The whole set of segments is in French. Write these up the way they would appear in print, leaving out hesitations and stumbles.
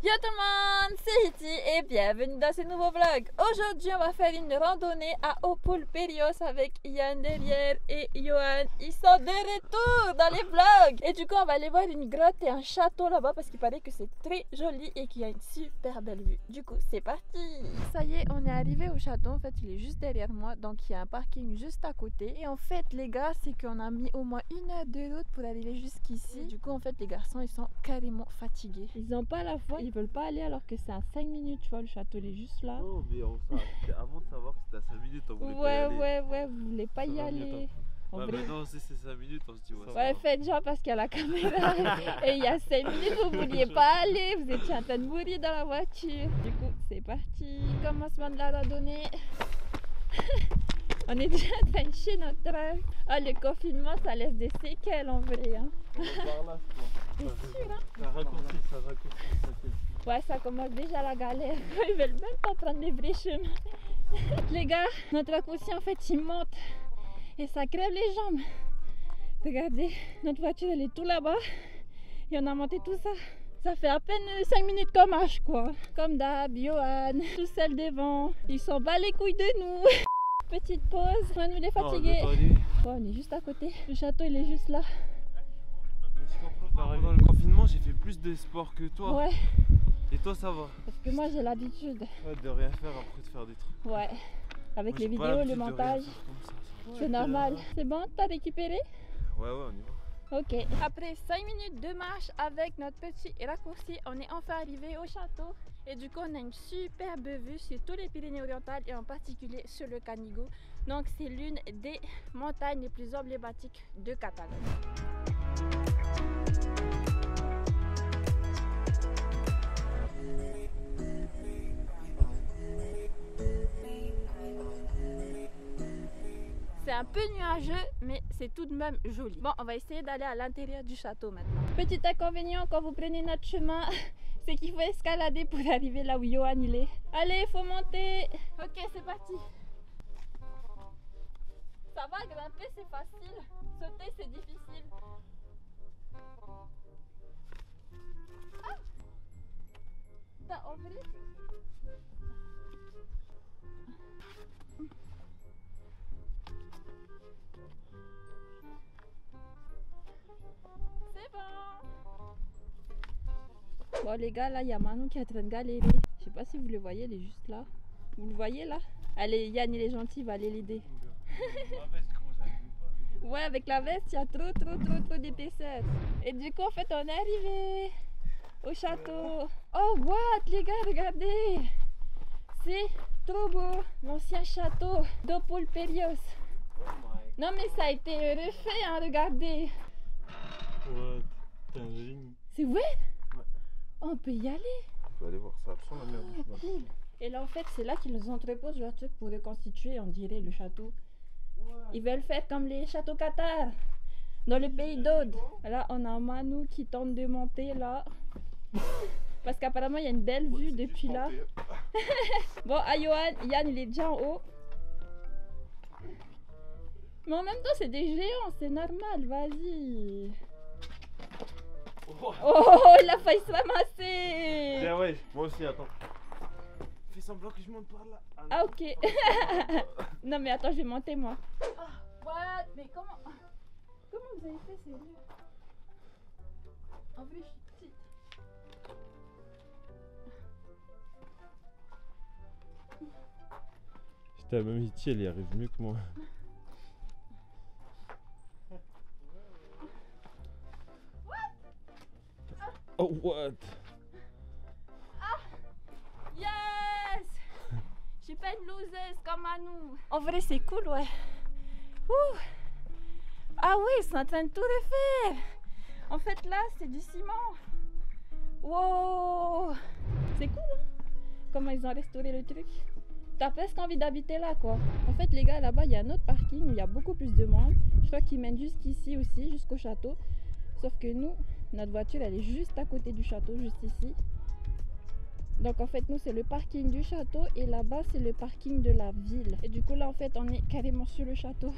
Yo tout le monde, c'est Iti et bienvenue dans ce nouveau vlog. Aujourd'hui on va faire une randonnée à Opulperios avec Yann derrière et Johan. Ils sont de retour dans les vlogs. Et du coup on va aller voir une grotte et un château là-bas parce qu'il paraît que c'est très joli et qu'il y a une super belle vue. Du coup c'est parti. Ça y est, on est arrivé au château. En fait il est juste derrière moi, donc il y a un parking juste à côté. Et en fait les gars, c'est qu'on a mis au moins 1 heure de route pour arriver jusqu'ici. Du coup en fait les garçons ils sont carrément fatigués. Ils n'ont pas la foi, ils veulent pas aller alors que c'est à 5 minutes, tu vois, le château il est juste là. Non mais avant de savoir que c'était à 5 minutes, on voulait pas y aller. Ouais, vous voulez pas y aller. Ouais, maintenant c'est 5 minutes, on se dit ouais, faites genre parce qu'il y a la caméra et il y a 5 minutes vous vouliez pas aller, vous étiez en train de mourir dans la voiture. Du coup c'est parti, commencement de la randonnée. On est déjà en train de chier notre rêve. Ah, le confinement ça laisse des séquelles en vrai hein. On va par là, je crois. C'est sûr hein. Ça raccourcit. Ouais, ça commence déjà la galère. Ils veulent même pas prendre les vrais chemins. Les gars, notre raccourci en fait il monte et ça crève les jambes. Regardez, notre voiture elle est tout là-bas et on a monté tout ça. Ça fait à peine 5 minutes qu'on marche quoi. Comme d'hab, Johan, tout seul devant. Ils s'en bat les couilles de nous. Petite pause, on nous les fatigués. Oh, on est juste à côté. Le château il est juste là. Mais je comprends pas. Pendant le confinement, j'ai fait plus de sport que toi. Ouais. Et toi, ça va? Parce que moi j'ai l'habitude. Ouais, de rien faire après de faire des trucs. Ouais. Avec Moi, les j'ai pas vidéos, le l'habitude de rien montage. faire comme ça. C'est normal. C'est bon, t'as récupéré? Ouais, on y va. Ok. Après 5 minutes de marche avec notre petit raccourci, on est enfin arrivé au château. Et du coup, on a une superbe vue sur tous les Pyrénées-Orientales et en particulier sur le Canigou. Donc, c'est l'une des montagnes les plus emblématiques de Catalogne. C'est un peu nuageux, mais c'est tout de même joli. Bon, on va essayer d'aller à l'intérieur du château maintenant. Petit inconvénient quand vous prenez notre chemin, c'est qu'il faut escalader pour arriver là où Johan il est. Allez, il faut monter. Ok, c'est parti. Ça va, grimper c'est facile, sauter c'est difficile. Ah! T'as envie? C'est bon. Bon les gars, là il y a Manon qui est en train de galérer. Je sais pas si vous le voyez, elle est juste là. Vous le voyez là? Allez, Yann il est gentil, il va aller l'aider. Ouais, avec la veste, il y a trop d'épaisseur. Et du coup, en fait, on est arrivé au château. Oh, what, les gars, regardez. C'est trop beau. L'ancien château d'Opulperios. Non, mais ça a été refait, hein, regardez. Ouais, t'es un génie. C'est vrai? Ouais. On peut y aller. On peut aller voir ça, sans la merde. Cool. Et là, en fait, c'est là qu'ils entreposent leur truc pour reconstituer, on dirait, le château. Ils veulent faire comme les châteaux Qatar dans le pays d'Aude. Là, on a Manu qui tente de monter là. Parce qu'apparemment, il y a une belle vue depuis là. Bon, à Johan, Yann, il est déjà en haut. Mais en même temps, c'est des géants, c'est normal, vas-y. Oh, il a failli se ramasser. Tiens, ouais, moi aussi, attends. Fais semblant que je monte par là. Ah, ok. Non, mais attends, je vais monter moi. Ah, what? Mais comment vous avez fait, sérieux? En vrai, je suis petite. Putain, même Iti, elle y arrive mieux que moi. Oh, what? Yes! Je suis pas une loseuse comme à nous. En vrai, c'est cool, ouais. Ouh. Ah oui, ils sont en train de tout refaire. En fait, là, c'est du ciment. Wow! C'est cool, hein? Comment ils ont restauré le truc. T'as presque envie d'habiter là, quoi. En fait, les gars, là-bas, il y a un autre parking où il y a beaucoup plus de monde. Je crois qu'ils mènent jusqu'ici aussi, jusqu'au château. Sauf que nous, notre voiture, elle est juste à côté du château, juste ici. Donc en fait nous c'est le parking du château et là-bas c'est le parking de la ville. Et du coup là en fait on est carrément sur le château.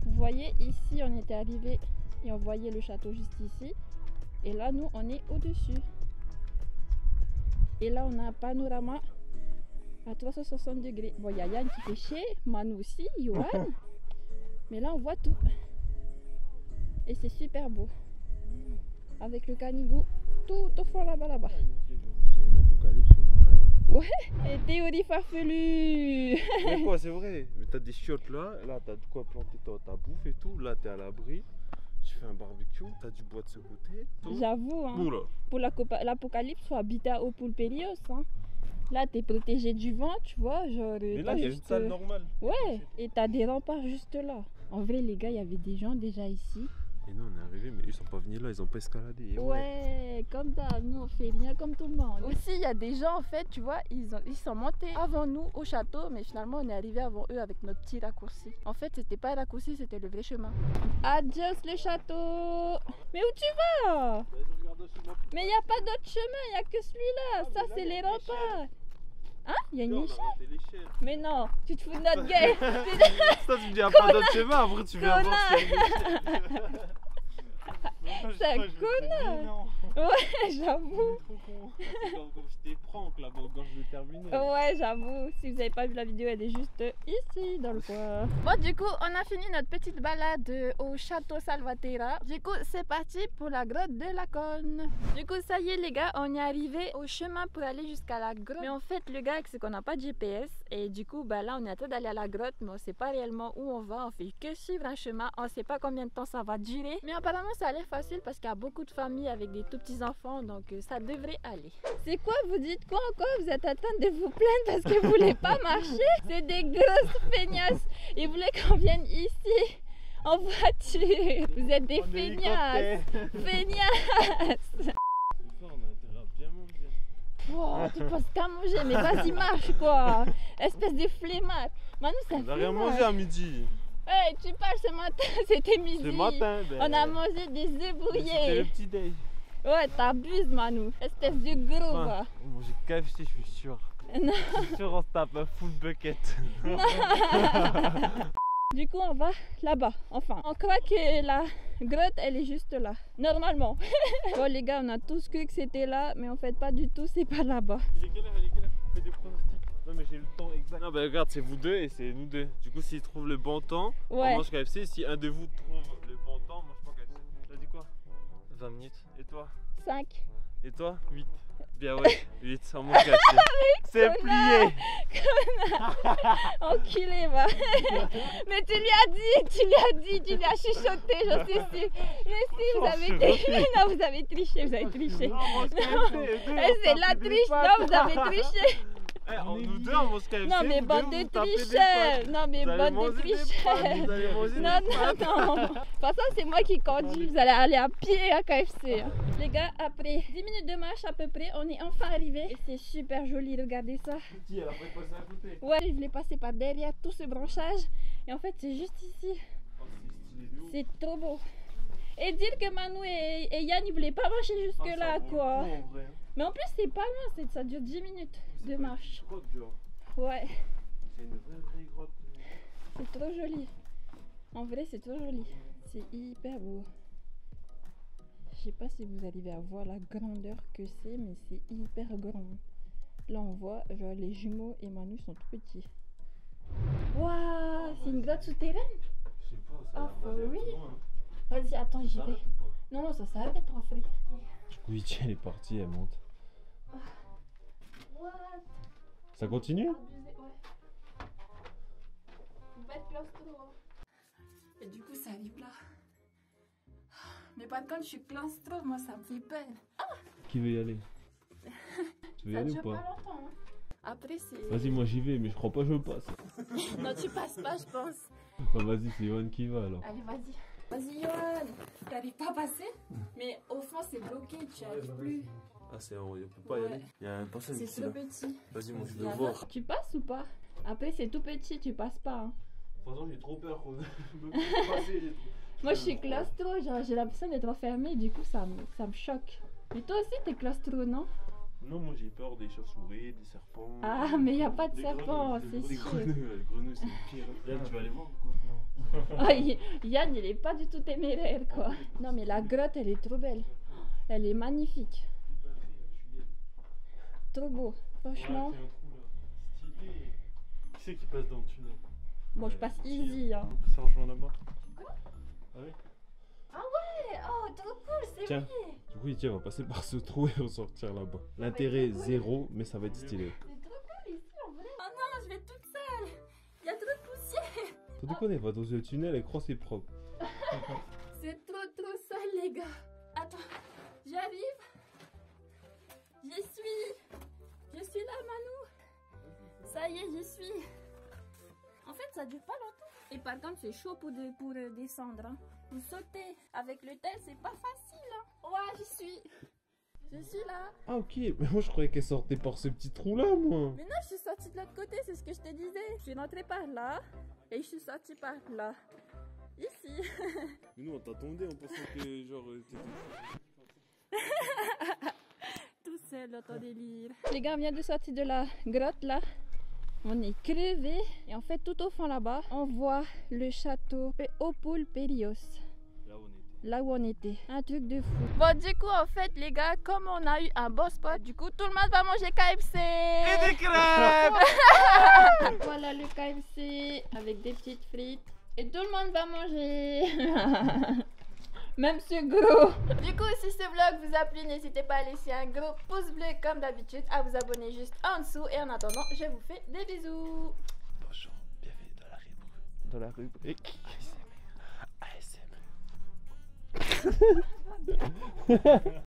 Vous voyez ici on était arrivé et on voyait le château juste ici. Et là nous on est au-dessus. Et là, on a un panorama à 360 degrés. Bon, il y a Yann qui fait chier, Manu aussi, Johan. Mais là, on voit tout. Et c'est super beau. Avec le Canigou tout au fond là-bas. C'est une apocalypse. Et théorie farfelue. Mais quoi, c'est vrai. Mais t'as des chiottes là t'as de quoi planter ta bouffe et tout. Là, t'es à l'abri. Tu fais un barbecue, t'as du bois de ce côté. J'avoue, hein, Tout là. pour l'apocalypse, faut habiter à Opulperios. Hein. Là, t'es protégé du vent, tu vois. Genre, Mais là, il y a une salle normale. Ouais, et t'as des remparts juste là. En vrai, les gars, il y avait des gens déjà ici. Et nous, on est arrivés, mais ils sont pas venus là, ils ont pas escaladé. Et ouais, comme ça, nous on fait rien comme tout le monde. Aussi, il y a des gens en fait, tu vois, ils sont montés avant nous au château, mais finalement on est arrivé avant eux avec notre petit raccourci. En fait, c'était pas un raccourci, c'était le vrai chemin. Adios le château. Mais où tu vas? Mais il n'y a pas d'autre chemin, il n'y a que celui-là. Ça, c'est les remparts. Hein? Il y a une échelle? Mais non, tu te fous de notre gueule. Ça, tu me dis, il n'y a pas d'autre chemin, après tu viens voir si c'est un connard. Ouais, j'avoue. C'est comme si t'es Franck là-bas au gorge de terminer. Ouais, j'avoue. Si vous n'avez pas vu la vidéo, elle est juste ici, dans le coin. Bon, du coup, on a fini notre petite balade au château Salvatera. Du coup, c'est parti pour la grotte de la Conne. Du coup, ça y est, les gars, on est arrivé au chemin pour aller jusqu'à la grotte. Mais en fait, le gars, c'est qu'on n'a pas de GPS. Et du coup, bah là, on est en train d'aller à la grotte, mais on sait pas réellement où on va. On fait que suivre un chemin. On sait pas combien de temps ça va durer. Mais apparemment, ça a l'air facile parce qu'il y a beaucoup de familles avec des tout petits enfants, donc ça devrait aller. C'est quoi, vous dites quoi encore? Vous êtes en train de vous plaindre parce que vous voulez pas marcher? C'est des grosses feignasses. Ils voulaient qu'on vienne ici en voiture. Vous êtes des feignasses. Feignasse. Oh, tu penses qu'à manger, mais vas-y marche quoi. Espèce de flemmard. Manu, ça fait. On n'a rien mangé à midi. Hey, tu parles ce matin, c'était midi. Ce matin, on a mangé des œufs brouillés. C'était le petit déj. Ouais, t'abuses, Manu. Espèce de gros, va. On mange KFC, je suis sûr. Non. Je suis sûr, on se tape un full bucket. Non. Du coup, on va là-bas. Enfin, on croit que la grotte, elle est juste là. Normalement. Bon, les gars, on a tous cru que c'était là, mais en fait, pas du tout, c'est pas là-bas. Il est quelle heure? On fait des pronostics. Non, mais j'ai le temps exact. Non, bah regarde, c'est vous deux et c'est nous deux. Du coup, s'ils trouvent le bon temps, on mange KFC. Si un de vous trouve le bon temps, on mange pas KFC. T'as dit quoi? 20 minutes. Et toi? 5. Et toi? 8. Bien ouais, 8, on mange KFC. C'est plié. Enculé, va. Mais tu lui as chuchoté, j'en suis sûre. Mais si, vous avez triché. Non, vous avez triché, Non, c'est la triche. Non, vous avez triché. Nous deux, on mange KFC. Non, mais bande de tricheurs. Non, mais bande de tricheurs. Non. De toute façon, c'est moi qui conduis. Vous allez aller à pied à KFC. Les gars, après 10 minutes de marche à peu près, on est enfin arrivé. Et c'est super joli, regardez ça. Elle a pas passé à côté. Ouais, je voulais passer par derrière tout ce branchage. Et en fait, c'est juste ici. C'est trop beau. Et dire que Manu et Yann, ils voulaient pas marcher jusque là, quoi. Mais en plus, c'est pas loin, ça dure 10 minutes de marche. Ouais. C'est une vraie grotte. C'est trop joli. En vrai, c'est trop joli. C'est hyper beau. Je sais pas si vous arrivez à voir la grandeur que c'est, mais c'est hyper grand. Là, on voit, genre, les jumeaux et Manu sont tout petits. Waouh, c'est une grotte souterraine? Je sais pas, ça a l'air Vas-y, attends, j'y vais. Non, ça s'arrête, en fait. Du coup, Iti, elle est partie, elle monte. What? Ça continue? Ouais. Faut pas être claustro. Et du coup, ça arrive là. Mais par contre, je suis claustro, moi, ça me fait peur. Qui veut y aller? Tu veux y aller ou pas? Pas longtemps, hein. Après, c'est. Vas-y, moi j'y vais, mais je crois pas que je passe. Non, tu passes pas, je pense. Bah, vas-y, c'est Yohan qui va alors. Allez, vas-y. Vas-y, Yohan. T'arrives pas à passer? Mais au fond, c'est bloqué, tu arrives plus. Ah, c'est en haut, on peut pas y aller. Il y a un personne C'est ici trop là. petit. Vas-y, moi je veux voir. Tu passes ou pas? Après, c'est tout petit, tu passes pas. Hein. De toute façon, j'ai trop peur qu'on me puisse passer. Moi, je suis claustro, genre j'ai l'impression d'être enfermée, du coup, ça me choque. Mais toi aussi, t'es claustro, non? Non, moi j'ai peur des chauves-souris, des serpents. Ah, mais y a pas de serpents, c'est sûr. Les grenouilles, c'est le pire. Yann, tu vas aller voir ou quoi? Non. Ah, Yann, il est pas du tout téméraire, quoi. Non, mais la grotte, elle est trop belle. Elle est magnifique. trop beau, franchement. Ouais, c'est un trou là. Stylé. Qui c'est qui passe dans le tunnel? Moi je passe easy. Hein. Ça rejoint là-bas. Ah oui? Ah ouais, oh trop cool, c'est Tiens. vrai. Du coup, tiens, on va passer par ce trou et ressortir là-bas. L'intérêt est zéro, mais ça va être stylé. C'est trop cool ici en vrai. Oh non, je vais toute seule. Il y a trop de poussière. T'as déconné, va dans le tunnel et crois c'est propre. C'est trop sale les gars. Attends, j'arrive. J'y suis. Je suis là Manu. Ça y est, j'y suis. En fait, ça dure pas longtemps. Et par contre, c'est chaud pour descendre. Hein. Pour sauter avec le tel, c'est pas facile. Hein. Ouais, j'y suis. Je suis là. Ah ok, mais moi je croyais qu'elle sortait par ce petit trou là, moi. Mais non, je suis sortie de l'autre côté, c'est ce que je te disais. Je suis rentrée par là et je suis sortie par là. Ici. Mais nous on t'attendait en pensant que genre Tout seul dans ton délire. Les gars, on vient de sortir de la grotte là. On est crevés et en fait tout au fond là-bas, on voit le château Opul Perios. Là où on était. Un truc de fou. Bon, du coup, en fait, les gars, comme on a eu un bon spot, du coup, tout le monde va manger KFC. Et des crêpes. Voilà le KFC avec des petites frites. Et tout le monde va manger. Même ce gros. Du coup, si ce vlog vous a plu, n'hésitez pas à laisser un gros pouce bleu comme d'habitude, à vous abonner juste en dessous. Et en attendant, je vous fais des bisous. Bonjour, bienvenue dans la rubrique ASMR.